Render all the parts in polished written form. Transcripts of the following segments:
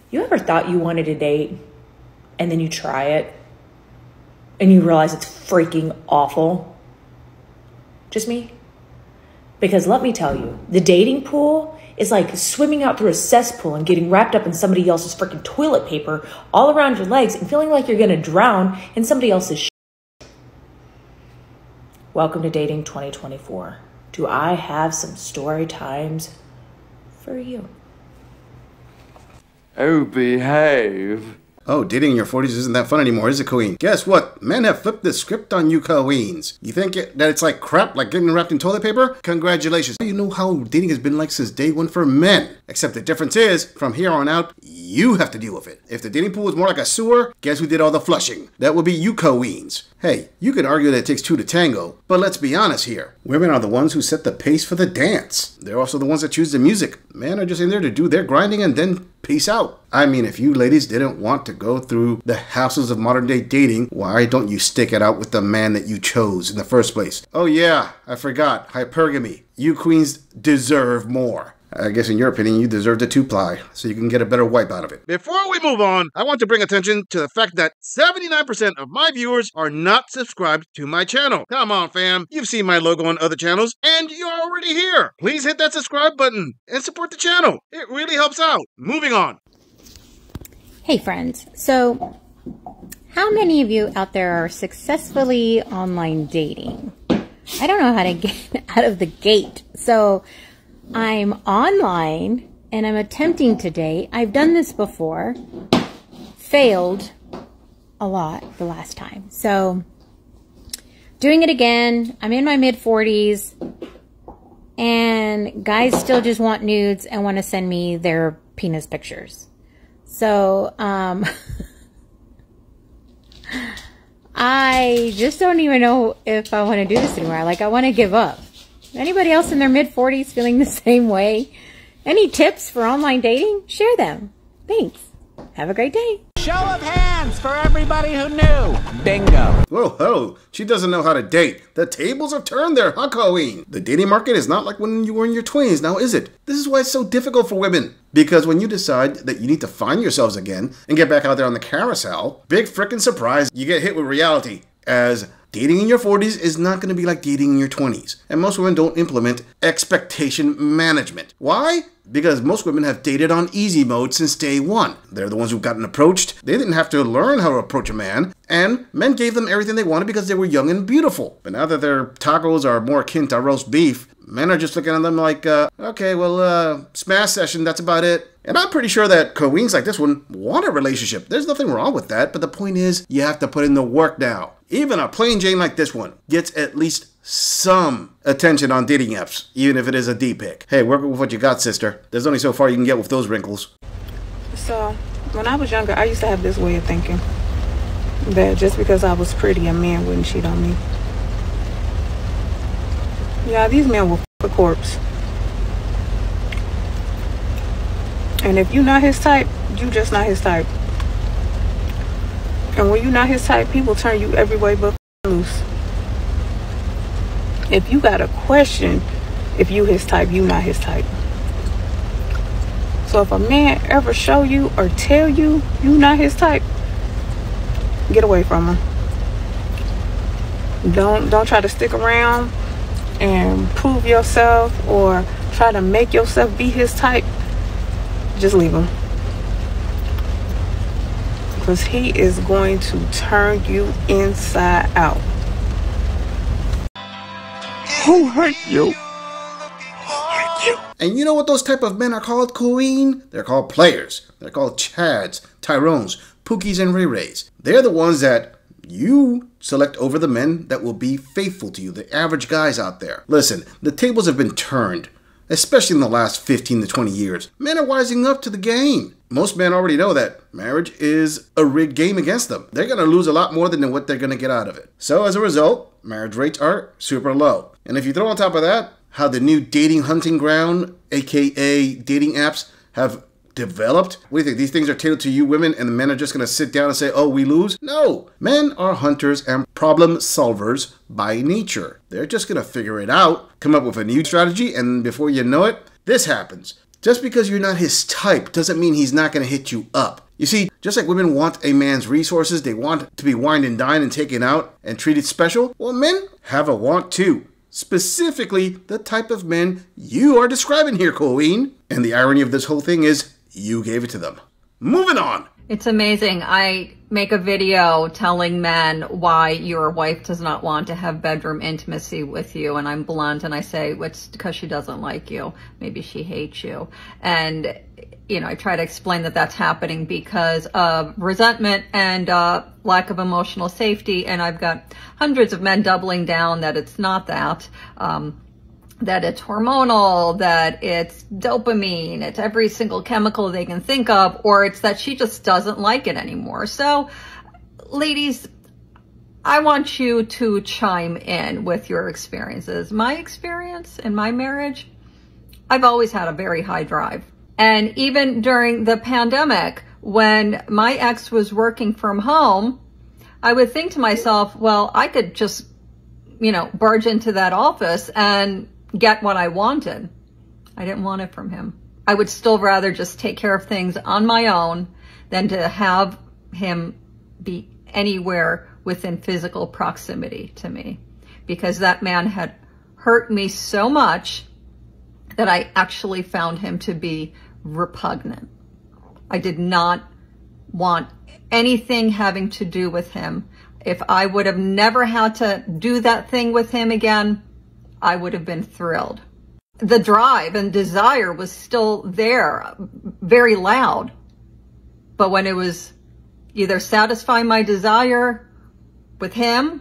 You ever thought you wanted to date and then you try it and you realize it's freaking awful? Just me? Because let me tell you, the dating pool is like swimming out through a cesspool and getting wrapped up in somebody else's freaking toilet paper all around your legs and feeling like you're going to drown in somebody else's shit. Welcome to Dating 2024. Do I have some story times for you? Oh, behave. Oh, dating in your 40s isn't that fun anymore, is it, Queen? Guess what? Men have flipped the script on you, Queens. You think that it's like crap, like getting wrapped in toilet paper? Congratulations. You know how dating has been like since day one for men. Except the difference is, from here on out, you have to deal with it. If the dating pool was more like a sewer, guess who did all the flushing? That would be you, Queens. Hey, you could argue that it takes two to tango, but let's be honest here. Women are the ones who set the pace for the dance. They're also the ones that choose the music. Men are just in there to do their grinding and then peace out. I mean, if you ladies didn't want to go through the hassles of modern day dating, why don't you stick it out with the man that you chose in the first place? Oh yeah, I forgot. Hypergamy. You queens deserve more. I guess in your opinion, you deserve the 2-ply, so you can get a better wipe out of it. Before we move on, I want to bring attention to the fact that 79% of my viewers are not subscribed to my channel. Come on, fam. You've seen my logo on other channels, and you're already here. Please hit that subscribe button and support the channel. It really helps out. Moving on. Hey, friends. So, how many of you out there are successfully online dating? I don't know how to get out of the gate. So, I'm online and I'm attempting to date. I've done this before, failed a lot the last time. So doing it again. I'm in my mid-40s and guys still just want nudes and want to send me their penis pictures. So I just don't even know if I want to do this anymore. Like, I want to give up. Anybody else in their mid-40s feeling the same way? Any tips for online dating? Share them. Thanks. Have a great day. Show of hands for everybody who knew. Bingo. Whoa, ho. She doesn't know how to date. The tables have turned there, huh, Queen? The dating market is not like when you were in your 20s, now is it? This is why it's so difficult for women. Because when you decide that you need to find yourselves again and get back out there on the carousel, big frickin' surprise, you get hit with reality. As dating in your 40s is not going to be like dating in your 20s. And most women don't implement expectation management. Why? Because most women have dated on easy mode since day one. They're the ones who've gotten approached. They didn't have to learn how to approach a man. And men gave them everything they wanted because they were young and beautiful. But now that their tacos are more akin to roast beef, men are just looking at them like, okay, well, smash session, that's about it. And I'm pretty sure that queens like this one want a relationship. There's nothing wrong with that, but the point is, you have to put in the work now. Even a plain Jane like this one gets at least some attention on dating apps, even if it is a D-pic. Hey, work with what you got, sister. There's only so far you can get with those wrinkles. So, when I was younger, I used to have this way of thinking that just because I was pretty, a man wouldn't cheat on me. Yeah, these men will f*** a corpse. And if you're not his type, you just not his type. And when you're not his type, people turn you every way but loose. If you got a question, if you his type, you not his type. So if a man ever show you or tell you you not his type, get away from him. Don't try to stick around and prove yourself or try to make yourself be his type. Just leave him. Because he is going to turn you inside out. Who hurt you? And you know what those type of men are called, Queen? They're called players. They're called Chads, Tyrones, Pookies, and Ray Rays. They're the ones that you select over the men that will be faithful to you, the average guys out there. Listen, the tables have been turned, especially in the last 15 to 20 years. Men are wising up to the game. Most men already know that marriage is a rigged game against them. They're going to lose a lot more than what they're going to get out of it. So as a result, marriage rates are super low. And if you throw on top of that, how the new dating hunting ground, aka dating apps, have developed. What do you think? These things are tailored to you women and the men are just going to sit down and say, oh, we lose? No. Men are hunters and problem solvers by nature. They're just going to figure it out, come up with a new strategy, and before you know it, this happens. Just because you're not his type doesn't mean he's not going to hit you up. You see, just like women want a man's resources, they want to be wined and dined and taken out and treated special, well, men have a want too. Specifically, the type of men you are describing here, Queen. And the irony of this whole thing is, you gave it to them. Moving on. It's amazing. I make a video telling men why your wife does not want to have bedroom intimacy with you. And I'm blunt and I say, it's because she doesn't like you. Maybe she hates you. And, you know, I try to explain that that's happening because of resentment and lack of emotional safety. And I've got hundreds of men doubling down that it's not that. That it's hormonal, that it's dopamine, it's every single chemical they can think of, or it's that she just doesn't like it anymore. So, ladies, I want you to chime in with your experiences. My experience in my marriage, I've always had a very high drive. And even during the pandemic, when my ex was working from home, I would think to myself, well, I could just, you know, barge into that office and get what I wanted. I didn't want it from him. I would still rather just take care of things on my own than to have him be anywhere within physical proximity to me, because that man had hurt me so much that I actually found him to be repugnant. I did not want anything having to do with him. If I would have never had to do that thing with him again, I would have been thrilled. The drive and desire was still there, very loud. But when it was either satisfy my desire with him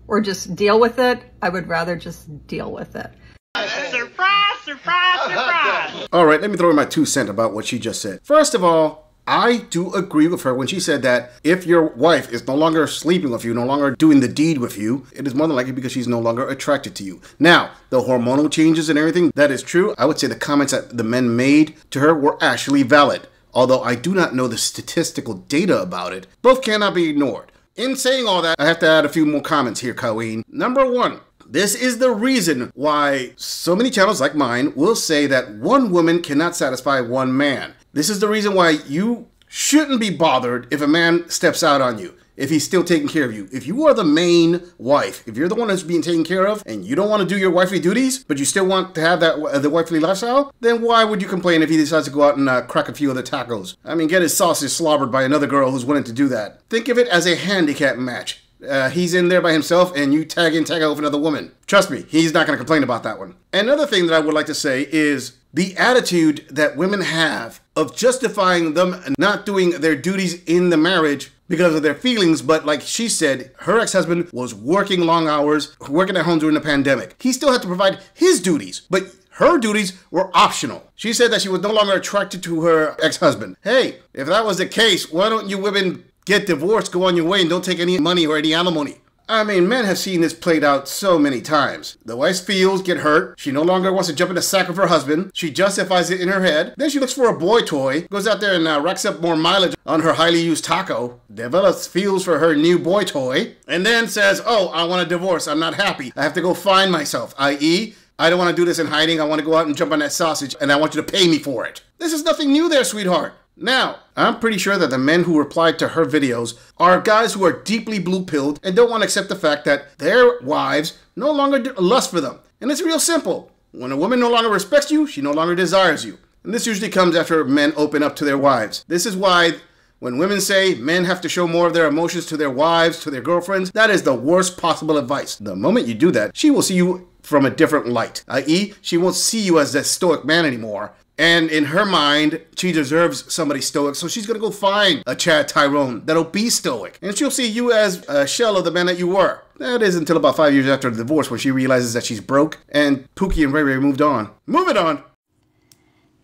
or just deal with it, I would rather just deal with it. Surprise, surprise, surprise! All right, let me throw in my 2 cents about what she just said. First of all, I do agree with her when she said that if your wife is no longer sleeping with you, no longer doing the deed with you, it is more than likely because she's no longer attracted to you. Now, the hormonal changes and everything, that is true. I would say the comments that the men made to her were actually valid. Although I do not know the statistical data about it, both cannot be ignored. In saying all that, I have to add a few more comments here, Colleen. Number 1. This is the reason why so many channels like mine will say that one woman cannot satisfy one man. This is the reason why you shouldn't be bothered if a man steps out on you, if he's still taking care of you. If you are the main wife, if you're the one that's being taken care of and you don't want to do your wifely duties, but you still want to have that the wifely lifestyle, then why would you complain if he decides to go out and crack a few other tacos? I mean, get his sausage slobbered by another girl who's willing to do that. Think of it as a handicap match. He's in there by himself and you tag in, tag out with another woman. Trust me, he's not going to complain about that one. Another thing that I would like to say is the attitude that women have of justifying them not doing their duties in the marriage because of their feelings. But like she said, her ex-husband was working long hours, working at home during the pandemic. He still had to provide his duties, but her duties were optional. She said that she was no longer attracted to her ex-husband. Hey, if that was the case, why don't you women get divorced, go on your way, and don't take any money or any alimony? I mean, men have seen this played out so many times. The wife's feelings get hurt. She no longer wants to jump in the sack of her husband. She justifies it in her head. Then she looks for a boy toy, goes out there and racks up more mileage on her highly used taco, develops feels for her new boy toy, and then says, oh, I want a divorce. I'm not happy. I have to go find myself, i.e., I don't want to do this in hiding. I want to go out and jump on that sausage, and I want you to pay me for it. This is nothing new there, sweetheart. Now, I'm pretty sure that the men who replied to her videos are guys who are deeply blue-pilled and don't want to accept the fact that their wives no longer lust for them. And it's real simple. When a woman no longer respects you, she no longer desires you. And this usually comes after men open up to their wives. This is why when women say men have to show more of their emotions to their wives, to their girlfriends, that is the worst possible advice. The moment you do that, she will see you from a different light, i.e., she won't see you as that stoic man anymore. And in her mind, she deserves somebody stoic, so she's going to go find a Chad Tyrone that'll be stoic. And she'll see you as a shell of the man that you were. That is until about 5 years after the divorce when she realizes that she's broke and Pookie and Ray Ray moved on. Moving on.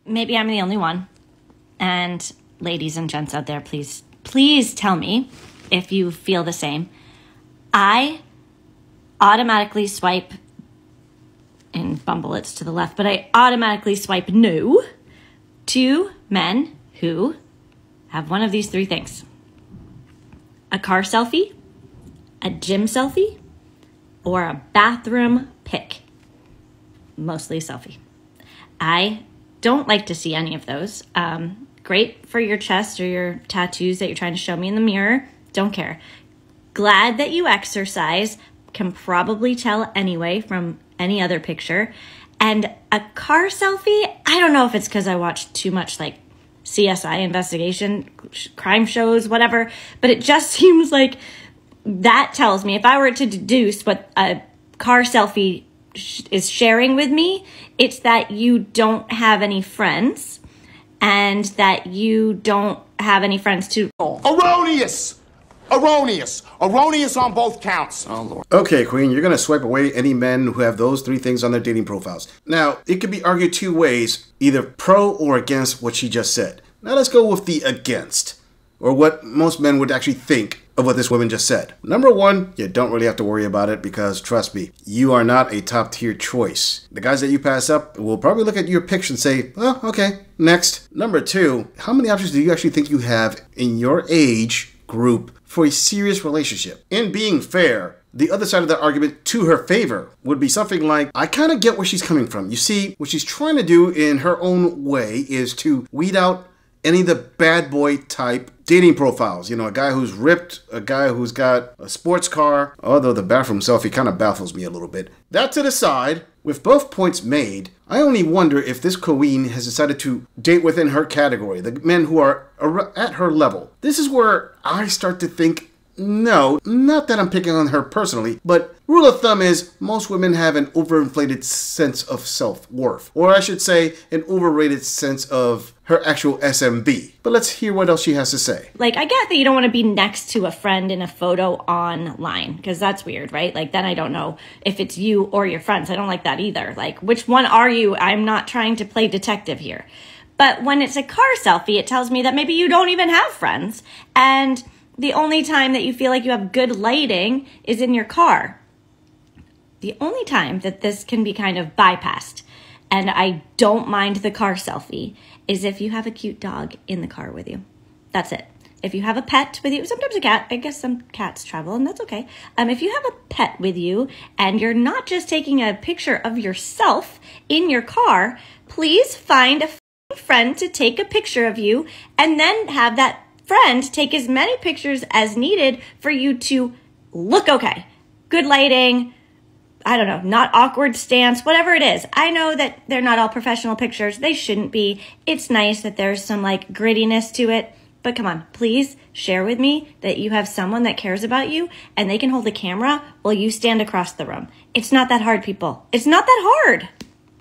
Maybe I'm the only one. And ladies and gents out there, please tell me if you feel the same. I automatically swipe in Bumble, it's to the left, but I automatically swipe no to men who have one of these 3 things: a car selfie, a gym selfie, or a bathroom pic. Mostly a selfie. I don't like to see any of those. Great for your chest or your tattoos that you're trying to show me in the mirror. Don't care. Glad that you exercise. Can probably tell anyway from any other picture. And a car selfie, I don't know if it's because I watched too much like CSI investigation, crime shows, whatever, but it just seems like that tells me, if I were to deduce what a car selfie is sharing with me, it's that you don't have any friends and that you don't have any friends to... Erroneous! Erroneous! Erroneous on both counts. Oh, Lord. Okay, Queen, you're going to swipe away any men who have those 3 things on their dating profiles. Now, it could be argued 2 ways, either pro or against what she just said. Now let's go with the against, or what most men would actually think of what this woman just said. Number 1, you don't really have to worry about it because, trust me, you are not a top-tier choice. The guys that you pass up will probably look at your picture and say, oh, okay, next. Number 2, how many options do you actually think you have in your age group for a serious relationship? In being fair, the other side of the argument to her favor would be something like, I kind of get where she's coming from. You see, what she's trying to do in her own way is to weed out any of the bad boy type dating profiles. You know, a guy who's ripped, a guy who's got a sports car, although the bathroom selfie kind of baffles me a little bit. That to the side, with both points made, I only wonder if this queen has decided to date within her category, the men who are at her level. This is where I start to think, no, not that I'm picking on her personally, but rule of thumb is most women have an overinflated sense of self-worth. Or I should say, an overrated sense of her actual SMB. But let's hear what else she has to say. Like, I get that you don't want to be next to a friend in a photo online, because that's weird, right? Like, then I don't know if it's you or your friends. I don't like that either. Like, which one are you? I'm not trying to play detective here. But when it's a car selfie, it tells me that maybe you don't even have friends. And the only time that you feel like you have good lighting is in your car. The only time that this can be kind of bypassed, and I don't mind the car selfie, is if you have a cute dog in the car with you. That's it. If you have a pet with you, sometimes a cat, I guess some cats travel, and that's okay. If you have a pet with you and you're not just taking a picture of yourself in your car, please find a friend to take a picture of you and then have that friend take as many pictures as needed for you to look okay. Good lighting, I don't know, not awkward stance, whatever it is. I know that they're not all professional pictures. They shouldn't be. It's nice that there's some like grittiness to it. But come on, please share with me that you have someone that cares about you and they can hold the camera while you stand across the room. It's not that hard, people. It's not that hard.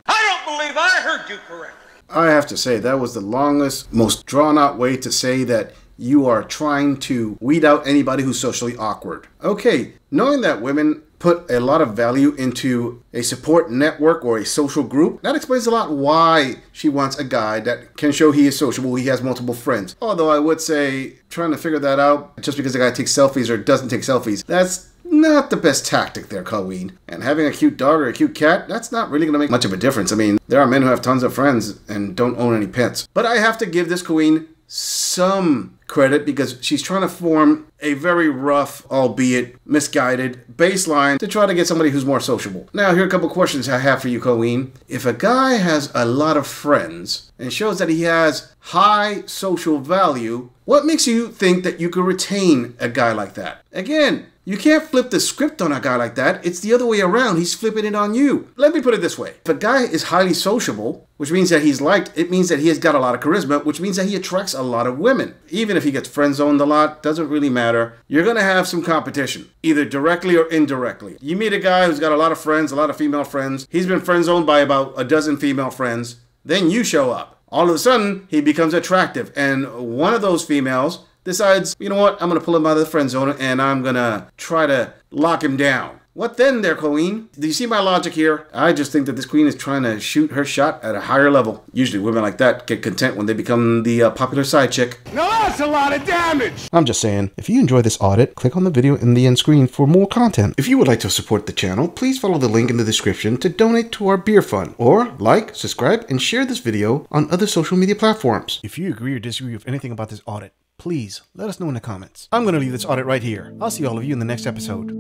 I don't believe I heard you correctly. I have to say, that was the longest, most drawn-out way to say that you are trying to weed out anybody who's socially awkward. Okay, knowing that women put a lot of value into a support network or a social group, that explains a lot why she wants a guy that can show he is sociable, he has multiple friends. Although I would say, trying to figure that out just because the guy takes selfies or doesn't take selfies, that's not the best tactic there, Colleen. And having a cute dog or a cute cat, that's not really going to make much of a difference. I mean, there are men who have tons of friends and don't own any pets. But I have to give this queen some credit because she's trying to form a very rough, albeit misguided, baseline to try to get somebody who's more sociable. Now, here are a couple questions I have for you, Colleen. If a guy has a lot of friends and shows that he has high social value, what makes you think that you could retain a guy like that? Again, you can't flip the script on a guy like that. It's the other way around. He's flipping it on you. Let me put it this way. If a guy is highly sociable, which means that he's liked, it means that he has got a lot of charisma, which means that he attracts a lot of women. Even if he gets friend-zoned a lot, doesn't really matter. You're going to have some competition, either directly or indirectly. You meet a guy who's got a lot of friends, a lot of female friends. He's been friend-zoned by about a dozen female friends. Then you show up. All of a sudden, he becomes attractive. And one of those females decides, you know what, I'm going to pull him out of the friend zone and I'm going to try to lock him down. What then there, Colleen? Do you see my logic here? I just think that this queen is trying to shoot her shot at a higher level. Usually women like that get content when they become the popular side chick. Now that's a lot of damage! I'm just saying, if you enjoy this audit, click on the video in the end screen for more content. If you would like to support the channel, please follow the link in the description to donate to our beer fund. Or like, subscribe, and share this video on other social media platforms. If you agree or disagree with anything about this audit, please let us know in the comments. I'm going to leave this audit right here. I'll see all of you in the next episode.